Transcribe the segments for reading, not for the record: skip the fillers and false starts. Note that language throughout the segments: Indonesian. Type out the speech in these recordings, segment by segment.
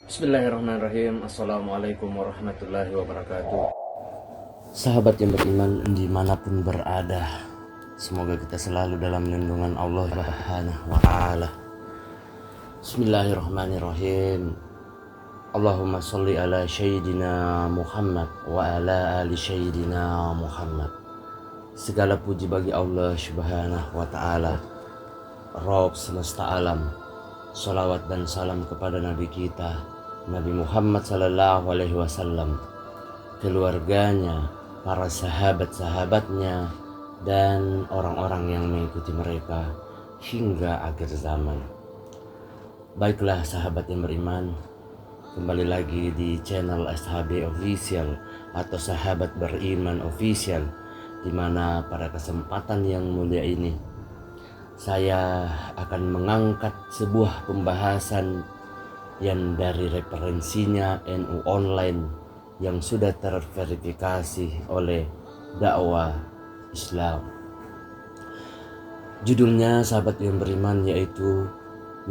Bismillahirrahmanirrahim. Assalamualaikum warahmatullahi wabarakatuh. Sahabat yang beriman dimanapun berada, semoga kita selalu dalam lindungan Allah Subhanahu wa Ta'ala. Bismillahirrahmanirrahim. Allahumma salli ala Sayyidina Muhammad wa ala ali Sayyidina Muhammad. Segala puji bagi Allah Subhanahu wa Ta'ala, Rabb semesta alam. Salawat dan salam kepada Nabi kita, Nabi Muhammad sallallahu alaihi wasallam, keluarganya, para sahabat-sahabatnya, dan orang-orang yang mengikuti mereka hingga akhir zaman. Baiklah sahabat yang beriman, kembali lagi di channel SHB Official atau Sahabat Beriman Official, di mana pada kesempatan yang mulia ini saya akan mengangkat sebuah pembahasan yang dari referensinya NU Online yang sudah terverifikasi oleh dakwah Islam. Judulnya sahabat yang beriman yaitu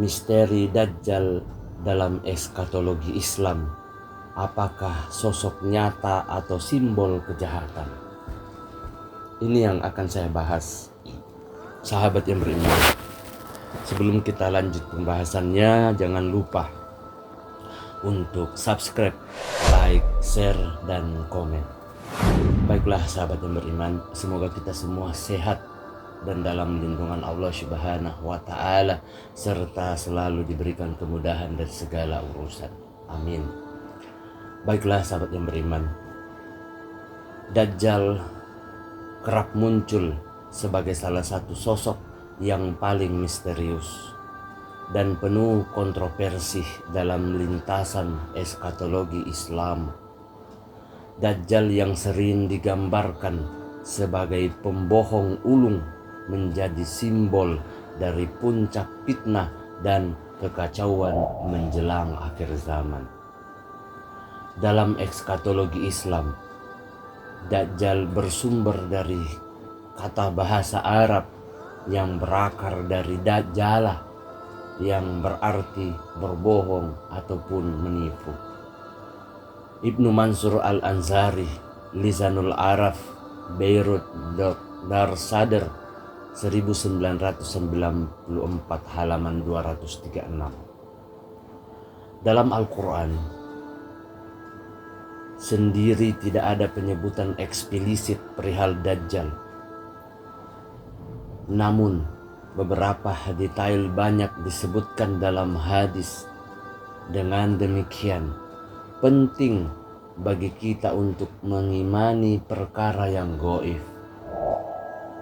Misteri Dajjal dalam Eskatologi Islam. Apakah sosok nyata atau simbol kejahatan? Ini yang akan saya bahas. Sahabat yang beriman, sebelum kita lanjut pembahasannya, jangan lupa untuk subscribe, like, share, dan komen. Baiklah sahabat yang beriman, semoga kita semua sehat dan dalam lindungan Allah Subhanahu wa Ta'ala, serta selalu diberikan kemudahan dari segala urusan. Amin. Baiklah sahabat yang beriman, Dajjal kerap muncul sebagai salah satu sosok yang paling misterius dan penuh kontroversi dalam lintasan eskatologi Islam. Dajjal yang sering digambarkan sebagai pembohong ulung menjadi simbol dari puncak fitnah dan kekacauan menjelang akhir zaman. Dalam eskatologi Islam, Dajjal bersumber dari kata bahasa Arab yang berakar dari dajjalah, yang berarti berbohong ataupun menipu. Ibnu Mansur Al-Ansari, Lisanul Araf, Beirut, Darsadar 1994 halaman 236. Dalam Al-Quran sendiri tidak ada penyebutan eksplisit perihal Dajjal. Namun beberapa detail banyak disebutkan dalam hadis. Dengan demikian penting bagi kita untuk mengimani perkara yang gaib,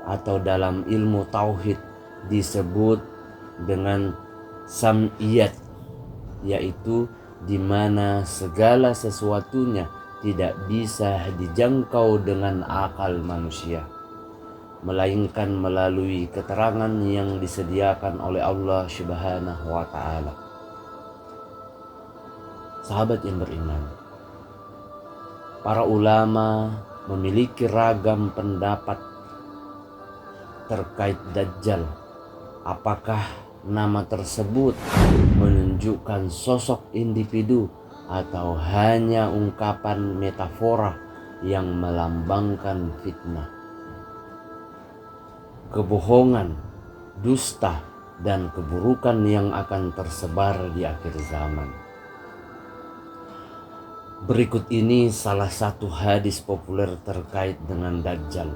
atau dalam ilmu tauhid disebut dengan sam'iyat, yaitu di mana segala sesuatunya tidak bisa dijangkau dengan akal manusia, melainkan melalui keterangan yang disediakan oleh Allah Subhanahu wa Ta'ala. Sahabat yang beriman, para ulama memiliki ragam pendapat terkait Dajjal. Apakah nama tersebut menunjukkan sosok individu atau hanya ungkapan metafora yang melambangkan fitnah, kebohongan, dusta, dan keburukan yang akan tersebar di akhir zaman. Berikut ini salah satu hadis populer terkait dengan Dajjal.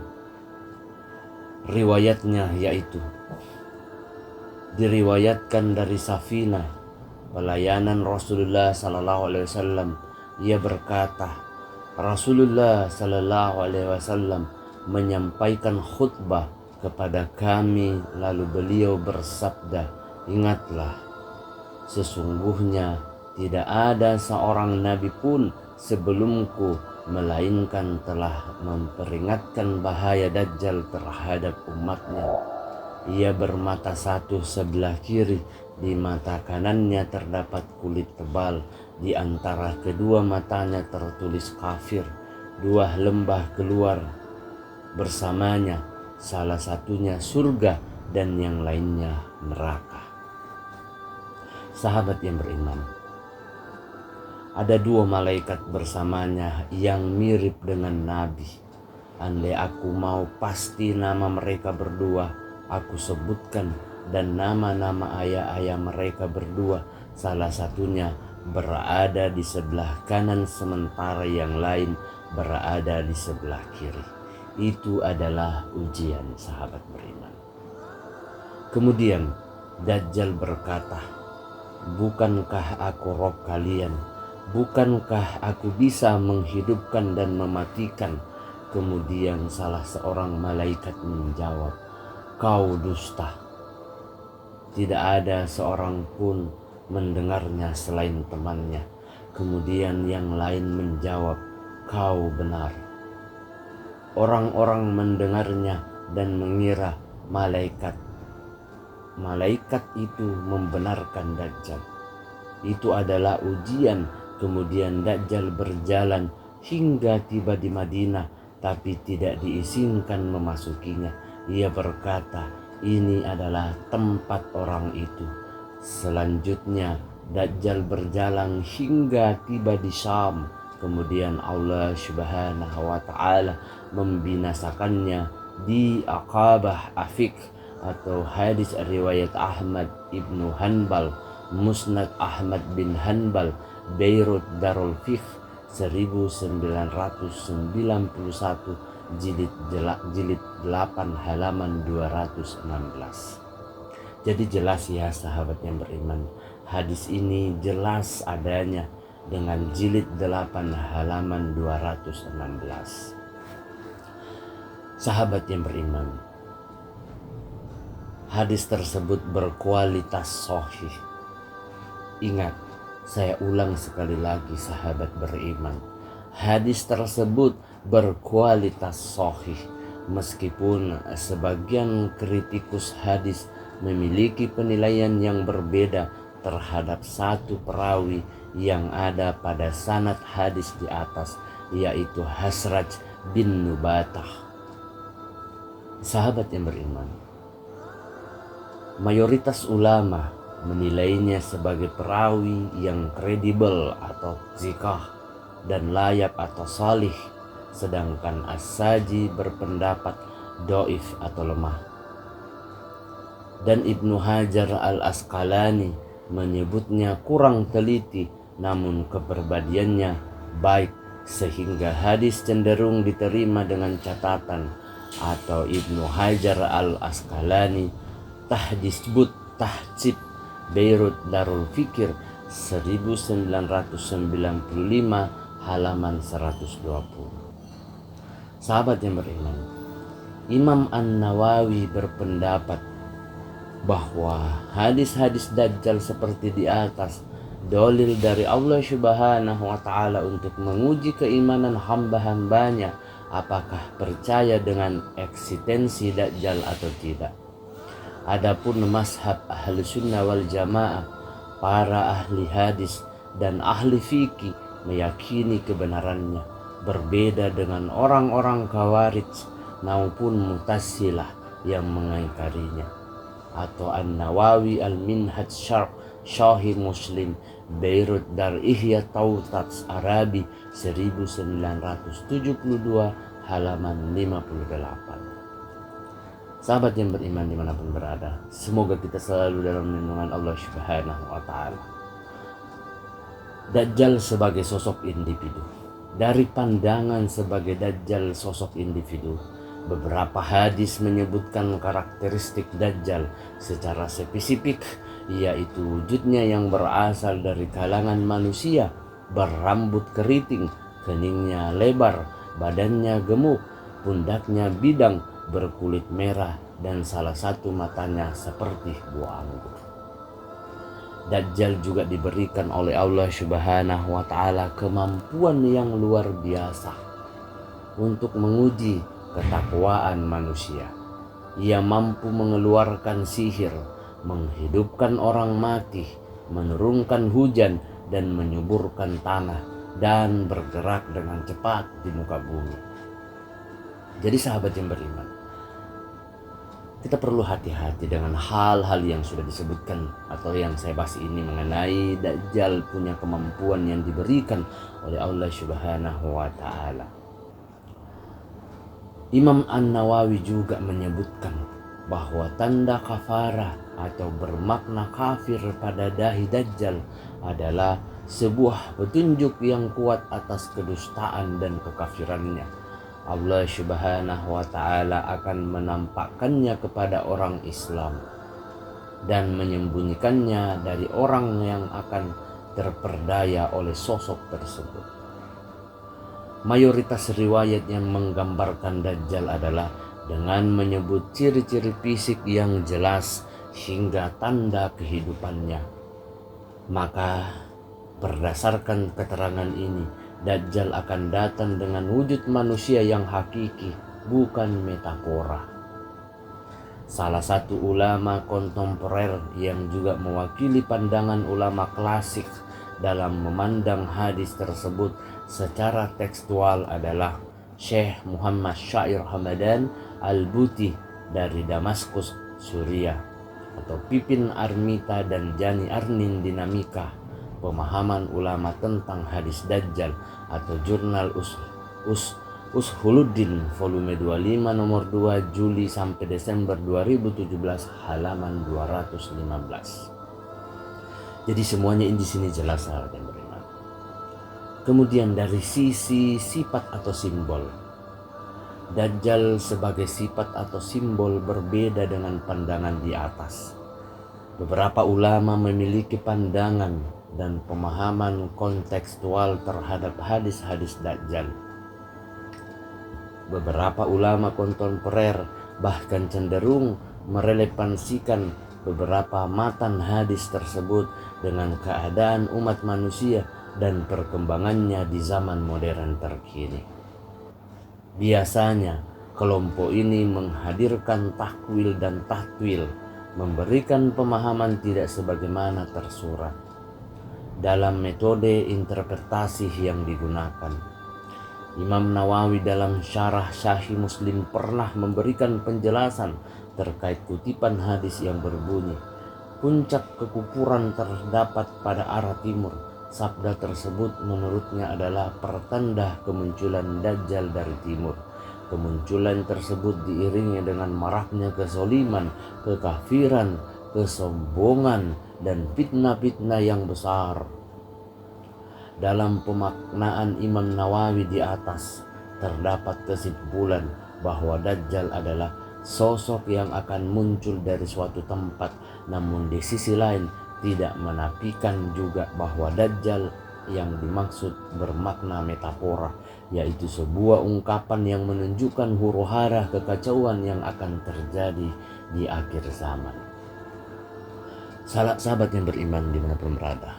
Riwayatnya yaitu diriwayatkan dari Safinah, pelayanan Rasulullah sallallahu alaihi wasallam. Ia berkata, Rasulullah sallallahu alaihi wasallam menyampaikan khutbah kepada kami, lalu beliau bersabda, ingatlah, sesungguhnya tidak ada seorang nabi pun sebelumku melainkan telah memperingatkan bahaya Dajjal terhadap umatnya. Ia bermata satu sebelah kiri, di mata kanannya terdapat kulit tebal, di antara kedua matanya tertulis kafir. 2 lembah keluar bersamanya, salah satunya surga dan yang lainnya neraka. Sahabat yang beriman, Ada 2 malaikat bersamanya yang mirip dengan Nabi. Andai aku mau, pasti nama mereka berdua aku sebutkan, dan nama-nama ayah-ayah mereka berdua salah satunya berada di sebelah kanan sementara yang lain berada di sebelah kiri. Itu adalah ujian sahabat beriman. Kemudian Dajjal berkata, "Bukankah aku Rob kalian? Bukankah aku bisa menghidupkan dan mematikan?" Kemudian salah seorang malaikat menjawab, "Kau dusta." Tidak ada seorang pun mendengarnya selain temannya. Kemudian yang lain menjawab, "Kau benar." Orang-orang mendengarnya dan mengira malaikat itu membenarkan Dajjal. Itu adalah ujian. Kemudian Dajjal berjalan hingga tiba di Madinah, tapi tidak diizinkan memasukinya. Ia berkata, "Ini adalah tempat orang itu." Selanjutnya Dajjal berjalan hingga tiba di Syam. Kemudian Allah Subhanahu wa ta'ala membinasakannya di Aqabah Afik, atau hadis riwayat Ahmad ibnu Hanbal, Musnad Ahmad bin Hanbal, Beirut Darul Fiqh 1991, jilid 8 halaman 216. Jadi jelas ya sahabat yang beriman, hadis ini jelas adanya dengan jilid 8 halaman 216. Sahabat yang beriman, hadis tersebut berkualitas sahih. Ingat, saya ulang sekali lagi sahabat beriman, hadis tersebut berkualitas sahih. Meskipun sebagian kritikus hadis memiliki penilaian yang berbeda terhadap satu perawi yang ada pada sanad hadis di atas, yaitu Hasraj bin Nubatah. Sahabat yang beriman, mayoritas ulama menilainya sebagai perawi yang kredibel atau zikah dan layak atau salih, sedangkan As-Saji berpendapat doif atau lemah. Dan Ibnu Hajar al-Asqalani menyebutnya kurang teliti, namun kepribadiannya baik sehingga hadis cenderung diterima dengan catatan. Atau Ibnu Hajar al-Asqalani Tahdisbut Tahcib Beirut Darul Fikir 1995 halaman 120. Sahabat yang beriman, Imam An-Nawawi berpendapat bahwa hadis-hadis Dajjal seperti di atas dalil dari Allah Subhanahu wa ta'ala untuk menguji keimanan hamba-hambanya, apakah percaya dengan eksistensi Dajjal atau tidak. Adapun mazhab ahli sunnah wal jamaah, para ahli hadis dan ahli fikih meyakini kebenarannya, berbeda dengan orang-orang Khawarij maupun Mu'tazilah yang mengingkarinya. Atau An-Nawawi Al-Minhaj Syarh Sahih Muslim Beirut Dar Ihya Tautats Arabi 1972 halaman 58. Sahabat yang beriman dimanapun berada, semoga kita selalu dalam lindungan Allah Subhanahu wa ta'ala. Dajjal sebagai sosok individu. Dari pandangan sebagai Dajjal sosok individu, beberapa hadis menyebutkan karakteristik Dajjal secara spesifik, yaitu wujudnya yang berasal dari kalangan manusia, berambut keriting, keningnya lebar, badannya gemuk, pundaknya bidang, berkulit merah, dan salah satu matanya seperti buah anggur. Dajjal juga diberikan oleh Allah Subhanahu wa ta'ala kemampuan yang luar biasa untuk menguji ketakwaan manusia. Ia mampu mengeluarkan sihir, menghidupkan orang mati, menurunkan hujan, dan menyuburkan tanah, dan bergerak dengan cepat di muka bumi. Jadi sahabat yang beriman, Kita perlu hati-hati dengan hal-hal yang sudah disebutkan atau yang saya bahas ini mengenai Dajjal punya kemampuan yang diberikan oleh Allah Subhanahu wa Ta'ala. Imam An-Nawawi juga menyebutkan bahwa tanda kafarah atau bermakna kafir pada dahi Dajjal adalah sebuah petunjuk yang kuat atas kedustaan dan kekafirannya. Allah Subhanahu wa Ta'ala akan menampakkannya kepada orang Islam dan menyembunyikannya dari orang yang akan terperdaya oleh sosok tersebut. Mayoritas riwayat yang menggambarkan Dajjal adalah dengan menyebut ciri-ciri fisik yang jelas hingga tanda kehidupannya. Maka berdasarkan keterangan ini, Dajjal akan datang dengan wujud manusia yang hakiki, bukan metafora. Salah satu ulama kontemporer yang juga mewakili pandangan ulama klasik dalam memandang hadis tersebut secara tekstual adalah Syekh Muhammad Syair Hamadan Al-Buti dari Damaskus, Suriah, atau Pipin Armita dan Jani Arnin Dinamika, pemahaman ulama tentang hadis Dajjal, atau jurnal Ushuluddin volume 25 nomor 2 Juli sampai Desember 2017 halaman 215. Jadi semuanya di sini jelas, sahabat yang beriman. Kemudian dari sisi sifat atau simbol, Dajjal sebagai sifat atau simbol berbeda dengan pandangan di atas. Beberapa ulama memiliki pandangan dan pemahaman kontekstual terhadap hadis-hadis Dajjal. Beberapa ulama kontemporer bahkan cenderung merelevansikan beberapa matan hadis tersebut dengan keadaan umat manusia dan perkembangannya di zaman modern terkini. Biasanya kelompok ini menghadirkan takwil dan tahtwil, memberikan pemahaman tidak sebagaimana tersurat dalam metode interpretasi yang digunakan. Imam Nawawi dalam Syarah Sahih Muslim pernah memberikan penjelasan terkait kutipan hadis yang berbunyi, "Puncak kekufuran terdapat pada arah timur." Sabda tersebut menurutnya adalah pertanda kemunculan Dajjal dari timur. Kemunculan tersebut diiringi dengan maraknya kezaliman, kekafiran, kesombongan, dan fitnah-fitnah yang besar. Dalam pemaknaan Imam Nawawi di atas, terdapat kesimpulan bahwa Dajjal adalah sosok yang akan muncul dari suatu tempat, namun di sisi lain tidak menafikan juga bahwa Dajjal yang dimaksud bermakna metafora, yaitu sebuah ungkapan yang menunjukkan huru-hara kekacauan yang akan terjadi di akhir zaman. Sahabat yang beriman dimanapun berada.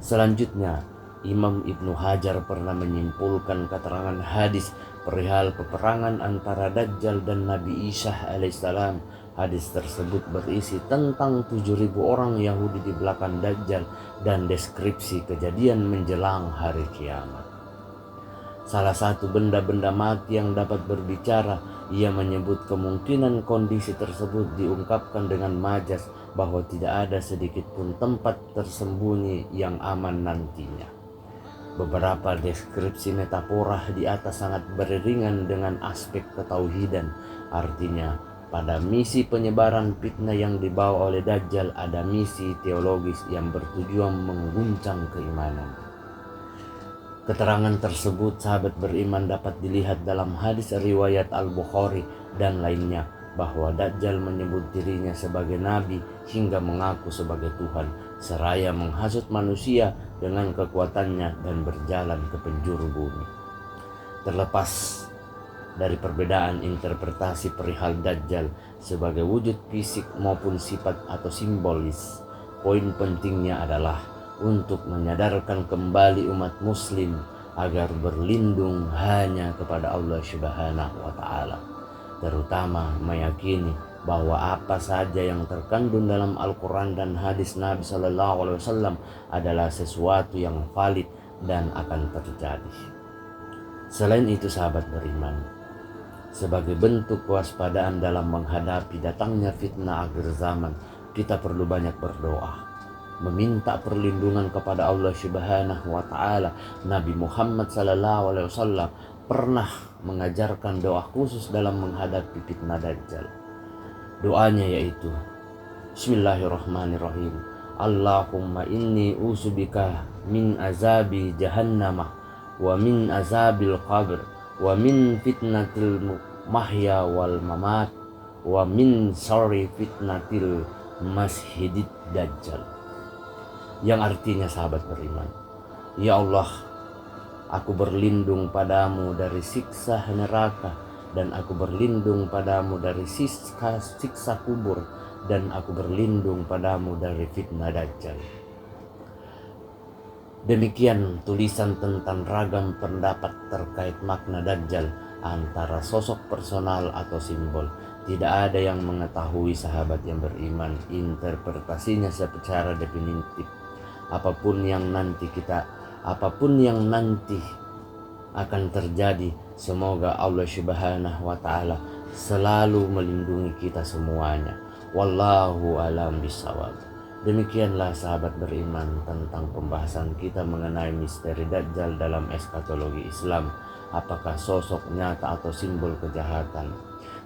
Selanjutnya, Imam Ibnu Hajar pernah menyimpulkan keterangan hadis perihal peperangan antara Dajjal dan Nabi Isa alaihissalam. Hadis tersebut berisi tentang 7.000 orang Yahudi di belakang Dajjal dan deskripsi kejadian menjelang hari kiamat. Salah satu benda-benda mati yang dapat berbicara, ia menyebut kemungkinan kondisi tersebut diungkapkan dengan majas, bahwa tidak ada sedikit pun tempat tersembunyi yang aman nantinya. Beberapa deskripsi metafora di atas sangat beriringan dengan aspek ketauhidan. Artinya, pada misi penyebaran fitnah yang dibawa oleh Dajjal ada misi teologis yang bertujuan mengguncang keimanan. Keterangan tersebut, sahabat beriman, dapat dilihat dalam hadis riwayat Al-Bukhari dan lainnya, bahwa Dajjal menyebut dirinya sebagai nabi hingga mengaku sebagai Tuhan, seraya menghasut manusia dengan kekuatannya dan berjalan ke penjuru bumi. Terlepas dari perbedaan interpretasi perihal Dajjal sebagai wujud fisik maupun sifat atau simbolis, poin pentingnya adalah untuk menyadarkan kembali umat muslim agar berlindung hanya kepada Allah Subhanahu wa Ta'ala, terutama meyakini bahwa apa saja yang terkandung dalam Al-Quran dan hadis Nabi SAW adalah sesuatu yang valid dan akan terjadi. Selain itu, sahabat beriman, Sebagai bentuk kewaspadaan dalam menghadapi datangnya fitnah akhir zaman, kita perlu banyak berdoa, meminta perlindungan kepada Allah Subhanahu wa taala. Nabi Muhammad sallallahu alaihi wasallam pernah mengajarkan doa khusus dalam menghadapi fitnah Dajjal. Doanya yaitu Bismillahirrahmanirrahim. Allahumma inni usubika min azabi jahannamah wa min azabil qabr wa min fitnatil mahya wal mamat wa min syarri fitnatil masjidid dajjal. Yang artinya, sahabat beriman, ya Allah, aku berlindung padamu dari siksa neraka, dan aku berlindung padamu dari siksa kubur, dan aku berlindung padamu dari fitnah dajjal. Demikian tulisan tentang ragam pendapat terkait makna Dajjal, antara sosok personal atau simbol. Tidak ada yang mengetahui, sahabat yang beriman, interpretasinya secara definitif. Apapun yang nanti akan terjadi, semoga Allah Subhanahu wa taala selalu melindungi kita semuanya. Wallahu a'lam bishawab. Demikianlah sahabat beriman tentang pembahasan kita mengenai misteri Dajjal dalam eskatologi Islam. Apakah sosok nyata atau simbol kejahatan?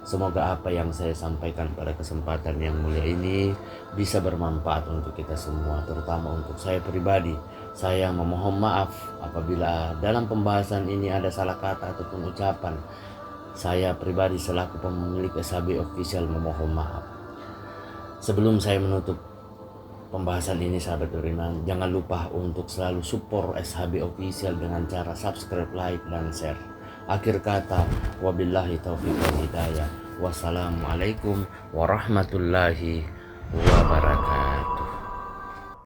Semoga apa yang saya sampaikan pada kesempatan yang mulia ini bisa bermanfaat untuk kita semua, terutama untuk saya pribadi. Saya memohon maaf apabila dalam pembahasan ini ada salah kata ataupun ucapan. Saya pribadi selaku pemilik SHB Official memohon maaf. Sebelum saya menutup pembahasan ini, sahabat beriman, jangan lupa untuk selalu support SHB Official dengan cara subscribe, like, dan share. Akhir kata, wabillahi taufiq wal hidayah. Wassalamualaikum warahmatullahi wabarakatuh.